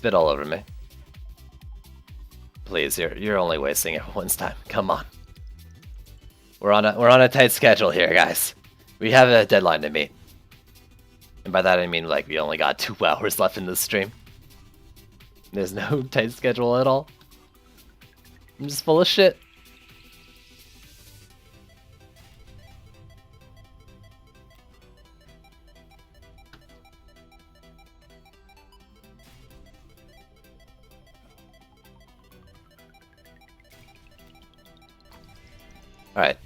spit all over me. Please, you're only wasting everyone's time. Come on. We're on a tight schedule here, guys. We have a deadline to meet. And by that I mean like we only got 2 hours left in this stream. There's no tight schedule at all. I'm just full of shit. Alright.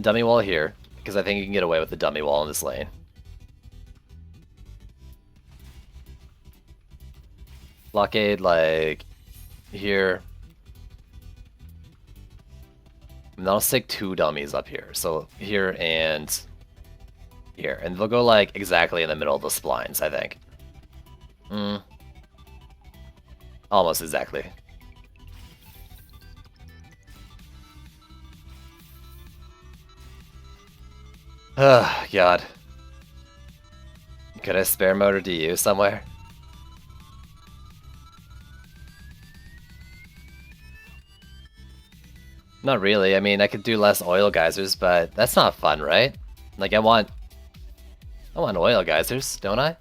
Dummy wall here, because I think you can get away with the dummy wall in this lane. Blockade, like, here. And then I'll stick 2 dummies up here. So here and here. And they'll go, like, exactly in the middle of the splines, I think. Almost exactly. Oh, God. Could I spare motor DU somewhere? Not really. I mean, I could do less oil geysers, but that's not fun, right? Like, I want oil geysers, don't I?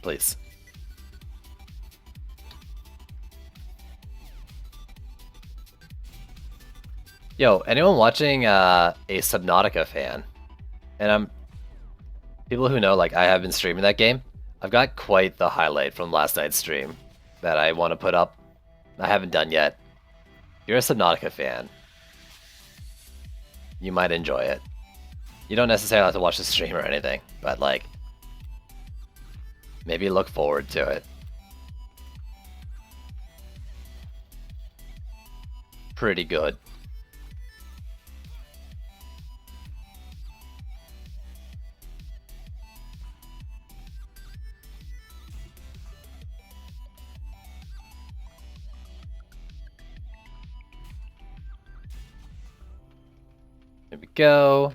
Please. Yo, anyone watching a Subnautica fan? And people who know, like, I have been streaming that game. I've got quite the highlight from last night's stream that I want to put up. I haven't done yet. If you're a Subnautica fan, you might enjoy it. You don't necessarily have to watch the stream or anything, but like, maybe look forward to it. Pretty good. Here we go.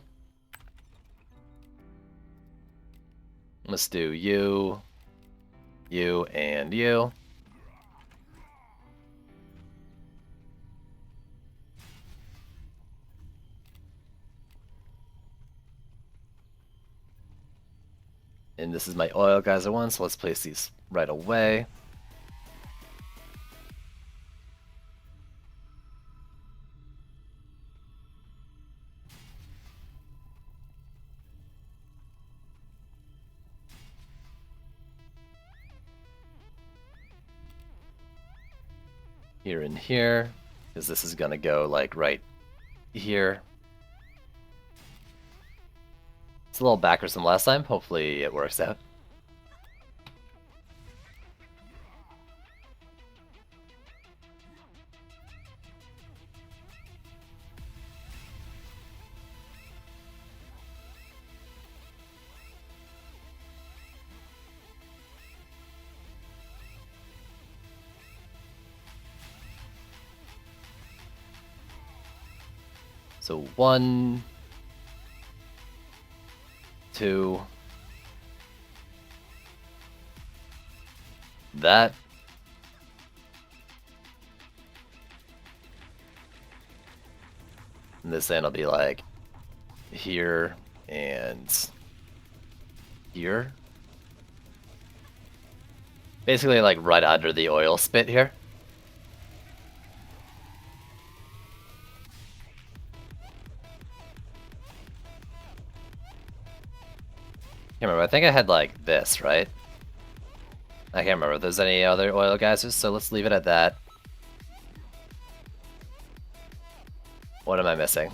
Let's do you, and you. And this is my oil geyser one, so let's place these right away. Here and here, because this is gonna go like right here. It's a little backwards than last time. Hopefully it works out. So 1, 2, that. And this end will be like here and here. Basically like right under the oil spit here. Can't remember. I think I had like this, right? I can't remember if there's any other oil geysers, so let's leave it at that. What am I missing?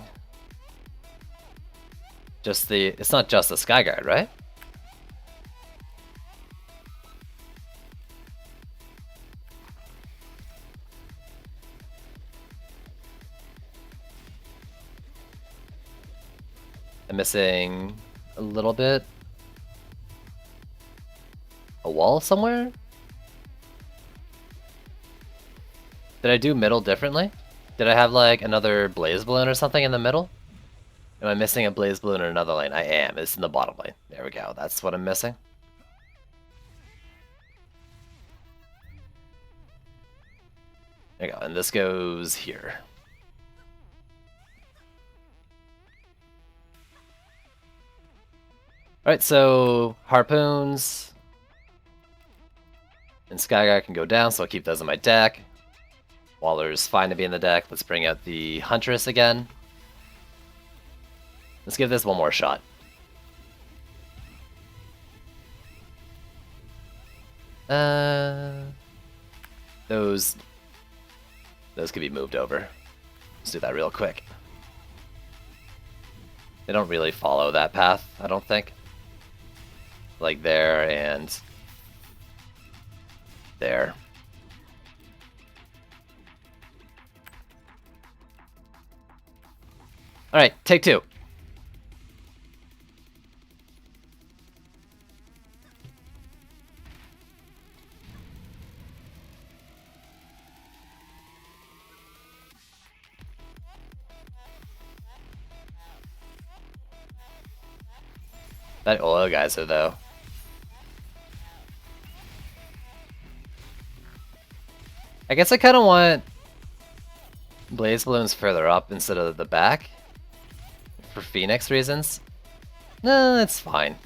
Just the... It's not just the Skyguard, right? I'm missing a little bit. A wall somewhere? Did I do middle differently? Did I have like another blaze balloon or something in the middle? Am I missing a blaze balloon in another lane? I am. It's in the bottom lane. There we go. That's what I'm missing. There you go. And this goes here. Alright, so harpoons and Skyguy can go down, so I'll keep those in my deck. Waller's fine to be in the deck. Let's bring out the Huntress again. Let's give this one more shot. Those could be moved over. Let's do that real quick. They don't really follow that path, I don't think. Like there and there. Alright, take two. That oil geyser though. I guess I kind of want blaze balloons further up instead of the back. For Phoenix reasons. No, that's fine.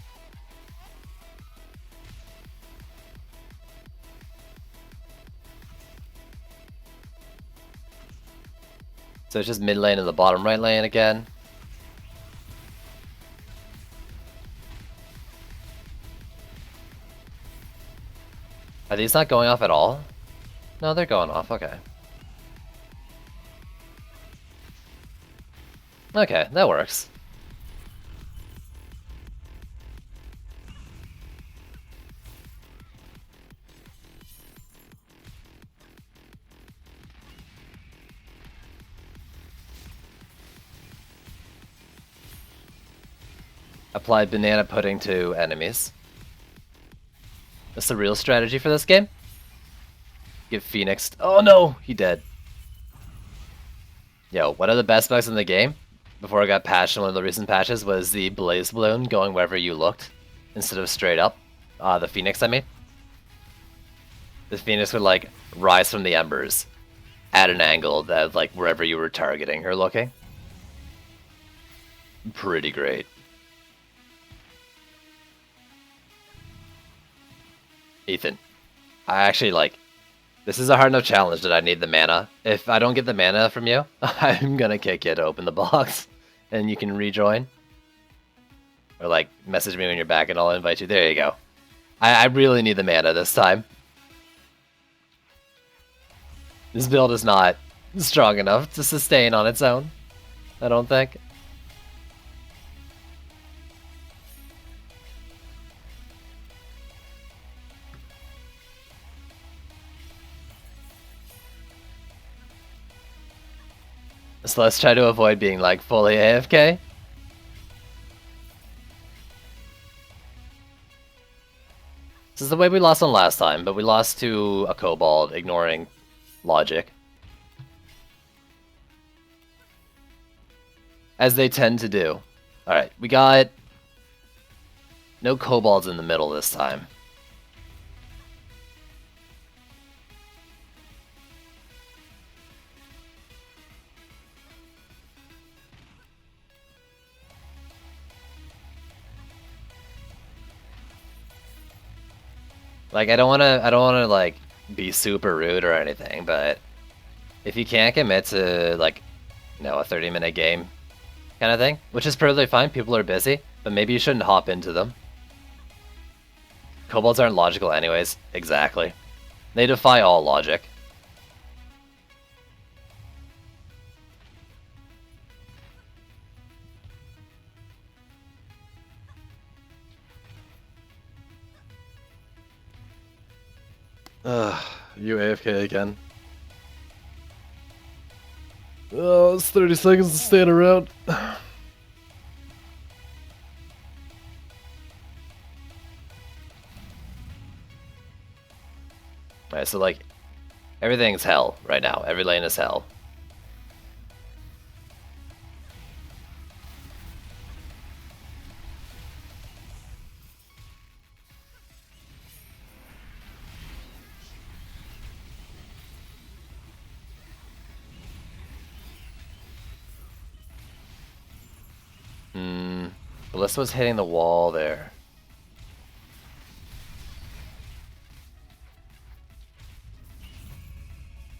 So it's just mid lane and the bottom right lane again. Are these not going off at all? No, they're going off, okay. Okay, that works. Apply banana pudding to enemies. That's the real strategy for this game. Give Phoenix... Oh no! He dead. Yo, one of the best bugs in the game, before I got patched in one of the recent patches, was the blaze balloon going wherever you looked, instead of straight up. The Phoenix, I mean. The Phoenix would, like, rise from the embers at an angle that, like, wherever you were targeting or looking. Pretty great. Ethan, I actually, like... This is a hard enough challenge that I need the mana. If I don't get the mana from you, I'm gonna kick you to open the box, and you can rejoin. Or like, message me when you're back and I'll invite you. There you go. I really need the mana this time. This build is not strong enough to sustain on its own, I don't think. So let's try to avoid being like fully AFK. This is the way we lost on last time, but we lost to a Kobold ignoring logic. As they tend to do. Alright, we got no Kobolds in the middle this time. Like, I don't wanna like be super rude or anything, but if you can't commit to like, you know, a 30-minute game kind of thing, which is perfectly fine, people are busy, but maybe you shouldn't hop into them. Kobolds aren't logical anyways, exactly. They defy all logic. You AFK again. Oh, it's 30 seconds to stand around. Alright, so like, everything's hell right now. Every lane is hell. Ballista was hitting the wall there.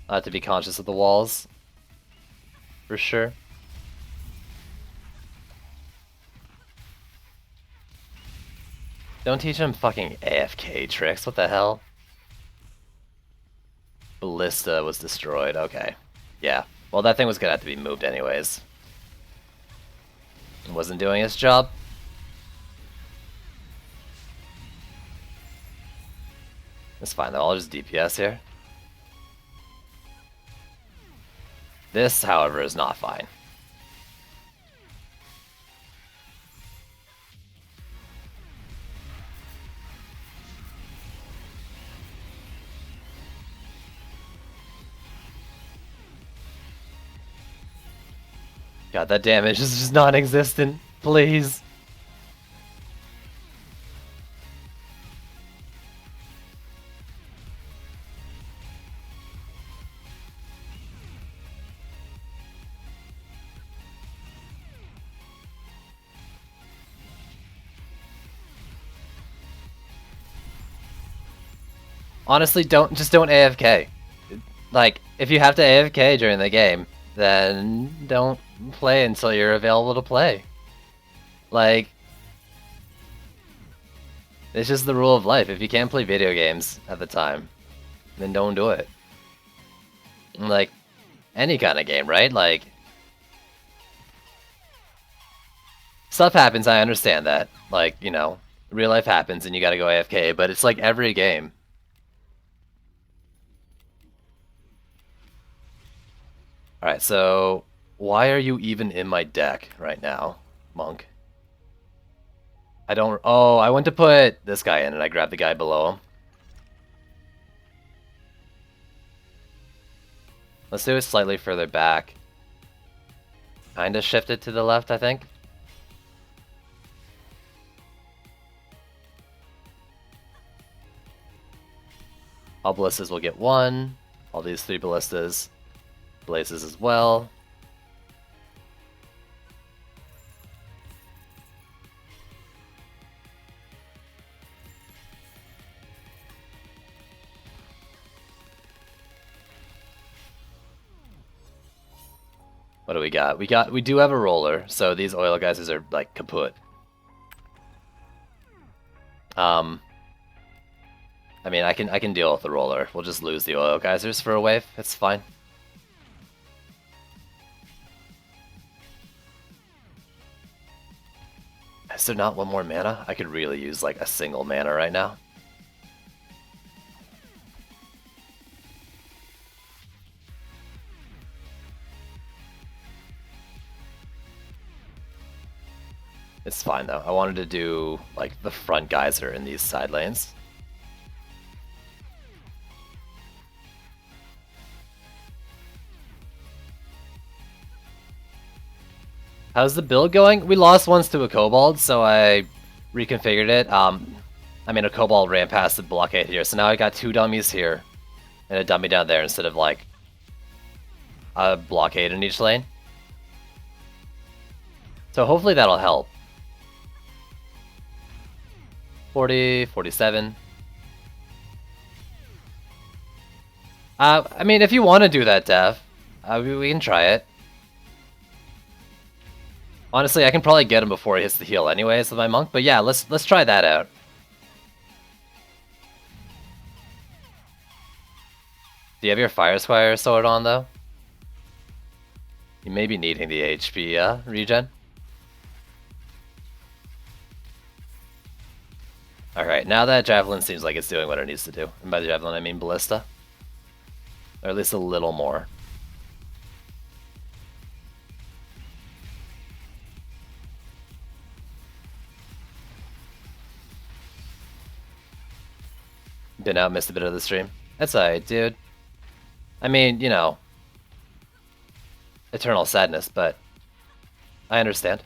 I have to be conscious of the walls. For sure. Don't teach him fucking AFK tricks, what the hell? Ballista was destroyed, okay. Yeah, well that thing was gonna have to be moved anyways. It wasn't doing its job. It's fine though, I'll just DPS here. This, however, is not fine. God, that damage is just non-existent. Please. Honestly, don't AFK. Like, if you have to AFK during the game, then don't play until you're available to play. Like, it's just the rule of life. If you can't play video games at the time, then don't do it. Like, any kind of game, right? Like, stuff happens, I understand that. Like, you know, real life happens and you gotta go AFK, but it's like every game. Alright, so why are you even in my deck right now, Monk? I don't... Oh, I went to put this guy in and I grabbed the guy below him. Let's do it slightly further back. Kinda shifted to the left, I think. All ballistas will get one. All these 3 ballistas. Blazes as well. What do we got? We do have a roller, so these oil guys are like kaput. I mean, I can deal with the roller. We'll just lose the oil geysers for a wave. It's fine. Is there not one more mana? I could really use like a single mana right now. It's fine though. I wanted to do like the front geyser in these side lanes. How's the build going? We lost once to a kobold, so I reconfigured it. I mean, a kobold ran past the blockade here, so now I got 2 dummies here and a dummy down there instead of like a blockade in each lane. So hopefully that'll help. 40, 47. I mean, if you want to do that, Dev, we can try it. Honestly, I can probably get him before he hits the heal anyways with my monk, but yeah, let's try that out. Do you have your Fire Squire sword on though? You may be needing the HP regen. Alright, now that Javelin seems like it's doing what it needs to do. And by the Javelin, I mean Ballista. Or at least a little more. Been out, missed a bit of the stream. That's alright, dude. I mean, you know, eternal sadness, but I understand.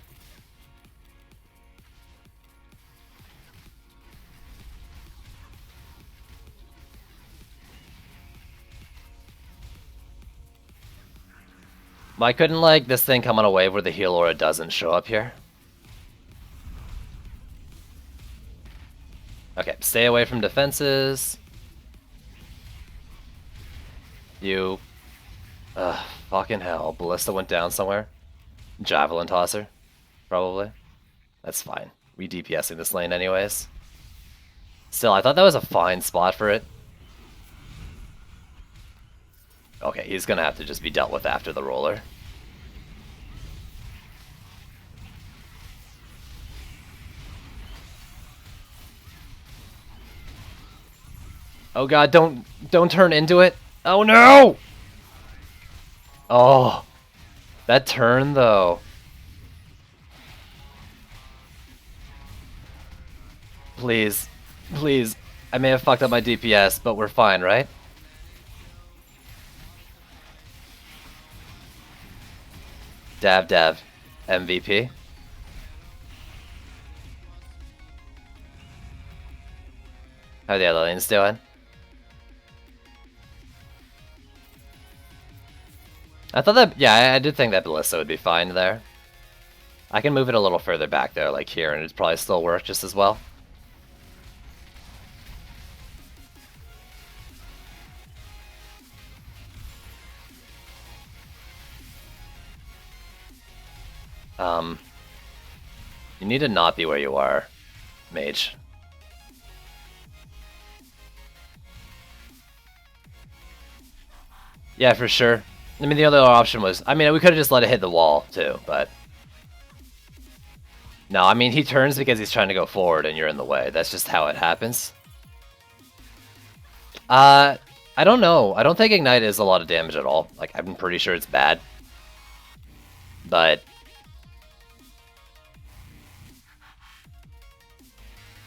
Why couldn't, like, this thing come on a wave where the heal aura doesn't show up here? stay away from defenses. You... fucking hell. Ballista went down somewhere. Javelin tosser. Probably. That's fine. We DPSing this lane anyways. Still, I thought that was a fine spot for it. Okay, he's gonna have to just be dealt with after the roller. Oh god, don't turn into it. Oh no! Oh, that turn though. Please, please. I may have fucked up my DPS, but we're fine, right? Dav, MVP. How are the other lanes doing? I thought that, yeah, I did think that Ballista would be fine there. I can move it a little further back though, like here, and it'd probably still work just as well. You need to not be where you are, mage. Yeah, for sure. I mean, the other option was... I mean, we could have just let it hit the wall, too, but... No, I mean, he turns because he's trying to go forward and you're in the way. That's just how it happens. I don't know. I don't think Ignite is a lot of damage at all. Like, I'm pretty sure it's bad. But...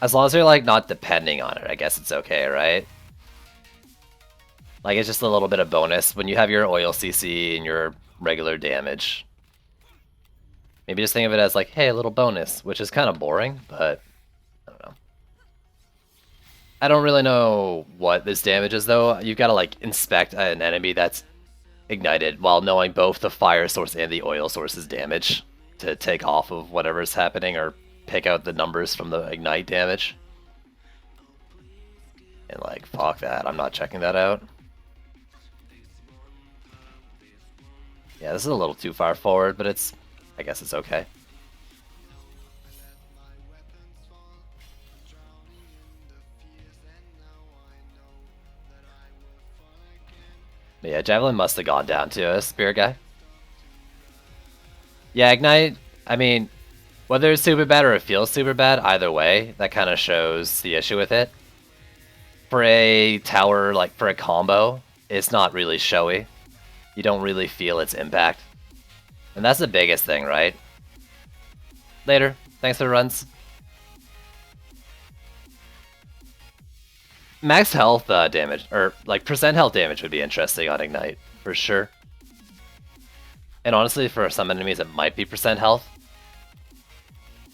as long as you're, like, not depending on it, I guess it's okay, right? Like, it's just a little bit of bonus when you have your oil CC and your regular damage. Maybe just think of it as like, hey, a little bonus, which is kind of boring, but I don't know. I don't really know what this damage is, though. You've got to, like, inspect an enemy that's ignited while knowing both the fire source and the oil source's damage to take off of whatever's happening or pick out the numbers from the ignite damage. And, like, fuck that. I'm not checking that out. Yeah, this is a little too far forward, but it's... I guess it's okay. But yeah, Javelin must have gone down to a Spirit guy. Yeah, Ignite, I mean, whether it's super bad or it feels super bad, either way, that kind of shows the issue with it. For a tower, like for a combo, it's not really showy. You don't really feel its impact. And that's the biggest thing, right? Later. Thanks for the runs. Max health damage, or like percent health damage would be interesting on Ignite, for sure. And honestly, for some enemies it might be percent health.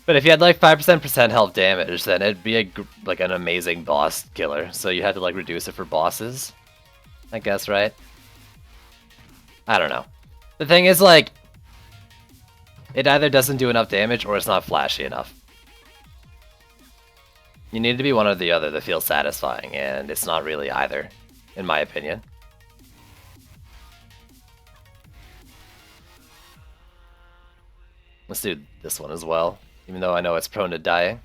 But if you had like 5% health damage, then it'd be like an amazing boss killer. So you had to like reduce it for bosses, I guess, right? I don't know. The thing is, like, it either doesn't do enough damage or it's not flashy enough. You need to be one or the other that feels satisfying, and it's not really either, in my opinion. Let's do this one as well, even though I know it's prone to dying.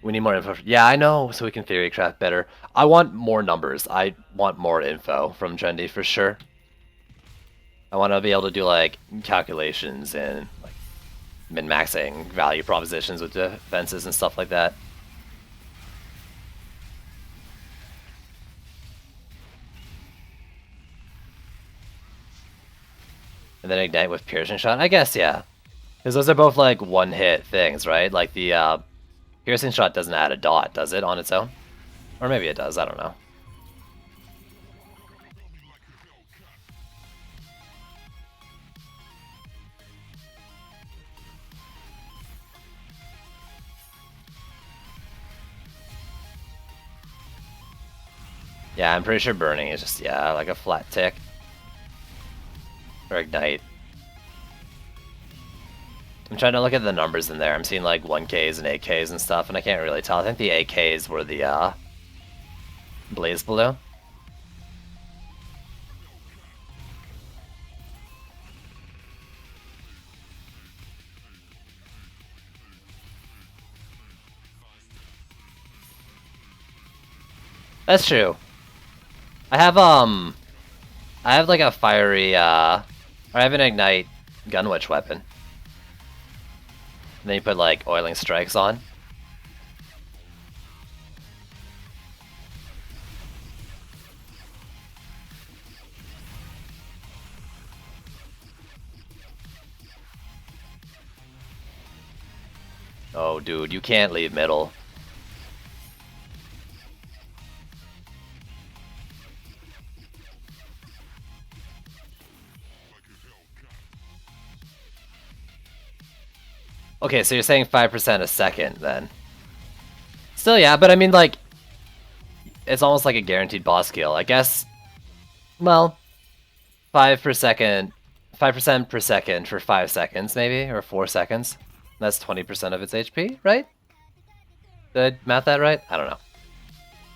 We need more info. Yeah, I know, so we can theory craft better. I want more numbers. I want more info from Trendy for sure. I want to be able to do like calculations and like min-maxing value propositions with defenses and stuff like that. And then Ignite with Piercing Shot? I guess, yeah. Because those are both like one-hit things, right? Like the Piercing Shot doesn't add a dot, does it, on its own? Or maybe it does, I don't know. Yeah, I'm pretty sure Burning is just, yeah, like a flat tick. Or Ignite. I'm trying to look at the numbers in there. I'm seeing like 1Ks and 8Ks and stuff, and I can't really tell. I think the 8Ks were the Blaze Balloon. That's true. I have like a fiery or I have an ignite gunwitch weapon. And then you put like oiling strikes on. Oh dude, you can't leave middle. Okay, so you're saying 5% a second then. Still, yeah, but I mean, like, it's almost like a guaranteed boss kill. I guess, well, 5 per second, 5% per second for 5 seconds, maybe, or 4 seconds. That's 20% of its HP, right? Did I math that right? I don't know.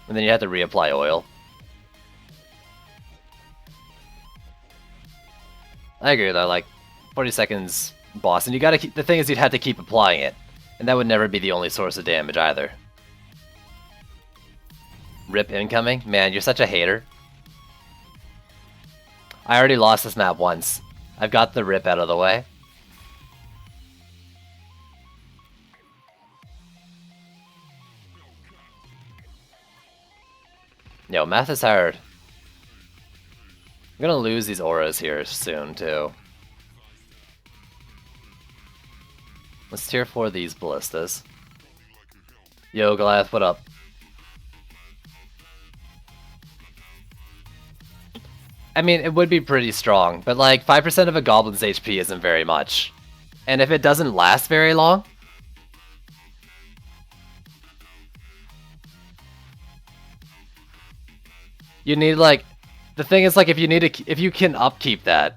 And then you have to reapply oil. I agree though, like, 40 seconds boss, and you gotta keep, the thing is you'd have to keep applying it. And that would never be the only source of damage either. Rip incoming? Man, you're such a hater. I already lost this map once. I've got the rip out of the way. Yo, math is hard. I'm gonna lose these auras here soon, too. Let's tier 4 these ballistas. Yo, Goliath, what up? I mean, it would be pretty strong, but like 5% of a goblin's HP isn't very much. And if it doesn't last very long, you need like, the thing is like if you can upkeep that,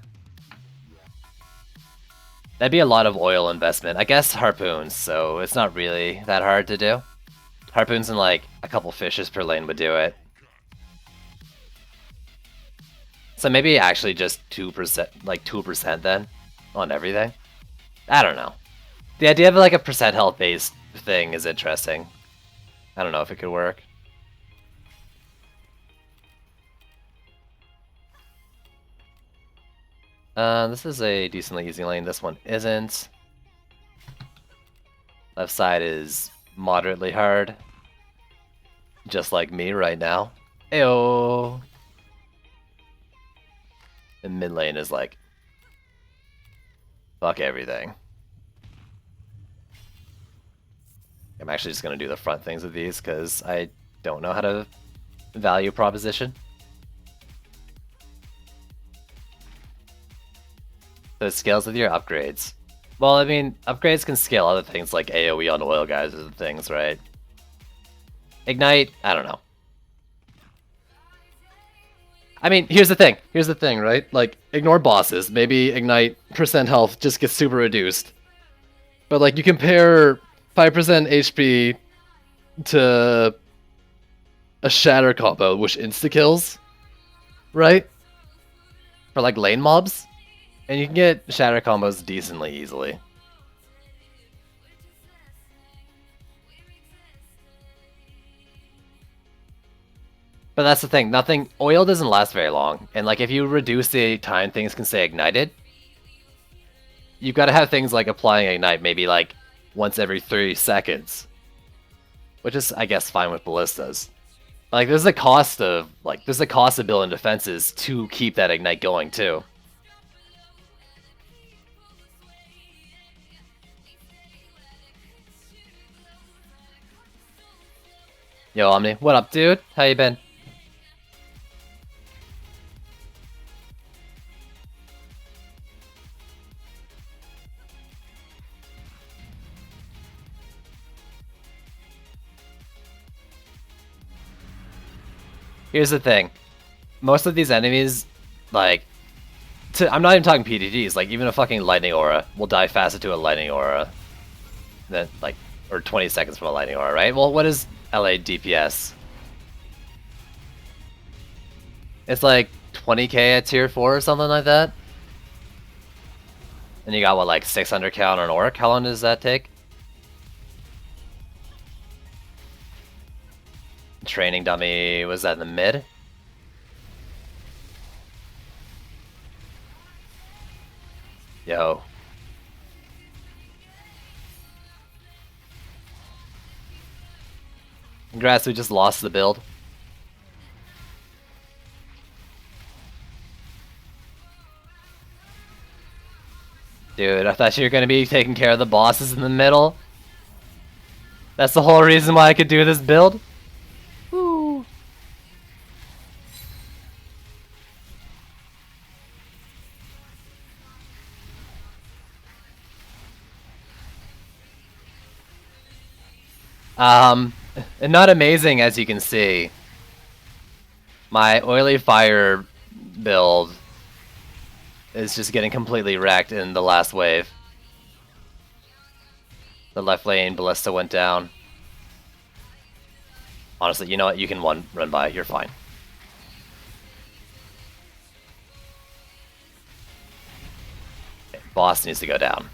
that'd be a lot of oil investment. I guess harpoons, so it's not really that hard to do. Harpoons and like a couple fishes per lane would do it. So maybe actually just 2%, like 2% then, on everything. I don't know. The idea of like a percent health based thing is interesting. I don't know if it could work. This is a decently easy lane. This one isn't. Left side is moderately hard. Just like me right now. Ayo. And mid lane is like, fuck everything. I'm actually just going to do the front things with these because I don't know how to value proposition. So it scales with your upgrades. Well, I mean, upgrades can scale other things like AoE on oil guys and things, right? Ignite, I don't know. I mean, here's the thing, right? Like, ignore bosses. Maybe Ignite percent health just gets super reduced. But like, you compare 5% HP to a Shatter combo, which insta-kills, right? For like lane mobs. And you can get Shatter combos decently easily. But that's the thing, oil doesn't last very long. And like if you reduce the time things can stay ignited, you've got to have things like applying ignite maybe like once every 3 seconds. Which is, I guess, fine with ballistas. Like there's a cost of building defenses to keep that ignite going too. Yo, Omni, what up, dude? How you been? Here's the thing. Most of these enemies, like, I'm not even talking PDGs, like even a fucking lightning aura will die faster to a lightning aura than like, or 20 seconds from a lightning aura, right? Well, what is LA DPS? It's like 20k at tier 4 or something like that. And you got what, like 600 count on an orc? How long does that take? Training dummy, was that in the mid? Yo. Congrats, we just lost the build. Dude, I thought you were gonna be taking care of the bosses in the middle. That's the whole reason why I could do this build. Woo. And not amazing, as you can see. My oily fire build is just getting completely wrecked in the last wave. The left lane ballista went down. Honestly, you know what? You can run by. You're fine. Okay, boss needs to go down.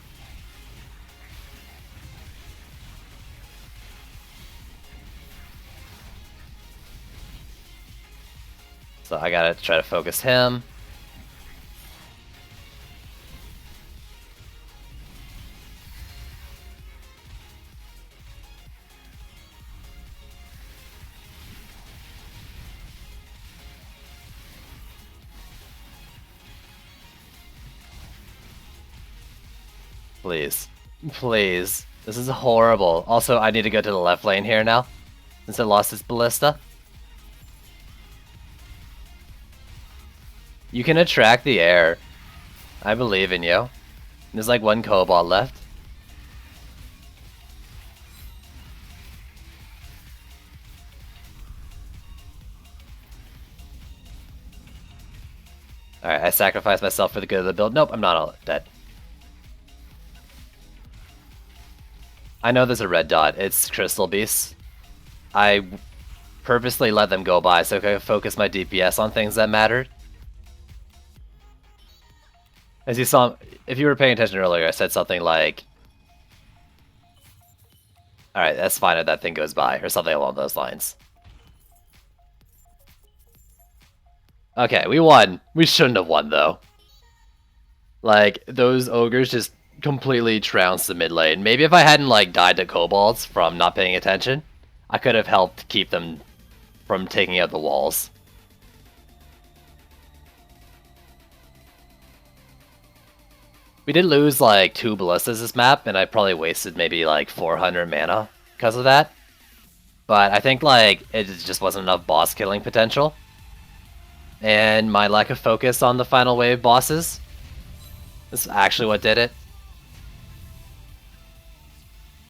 So I gotta try to focus him. Please. Please. This is horrible. Also, I need to go to the left lane here now, since I lost its ballista. You can attract the air. I believe in you. There's like one cobalt left. Alright, I sacrificed myself for the good of the build. Nope, I'm not all dead. I know there's a red dot. It's Crystal Beasts. I purposely let them go by so I could focus my DPS on things that mattered. As you saw, if you were paying attention earlier, I said something like, alright, that's fine if that thing goes by, or something along those lines. Okay, we won. We shouldn't have won, though. Like, those ogres just completely trounced the mid lane. Maybe if I hadn't, like, died to kobolds from not paying attention, I could have helped keep them from taking out the walls. We did lose, like, 2 ballistas this map, and I probably wasted maybe, like, 400 mana because of that. But I think, like, it just wasn't enough boss killing potential. And my lack of focus on the final wave bosses is actually what did it.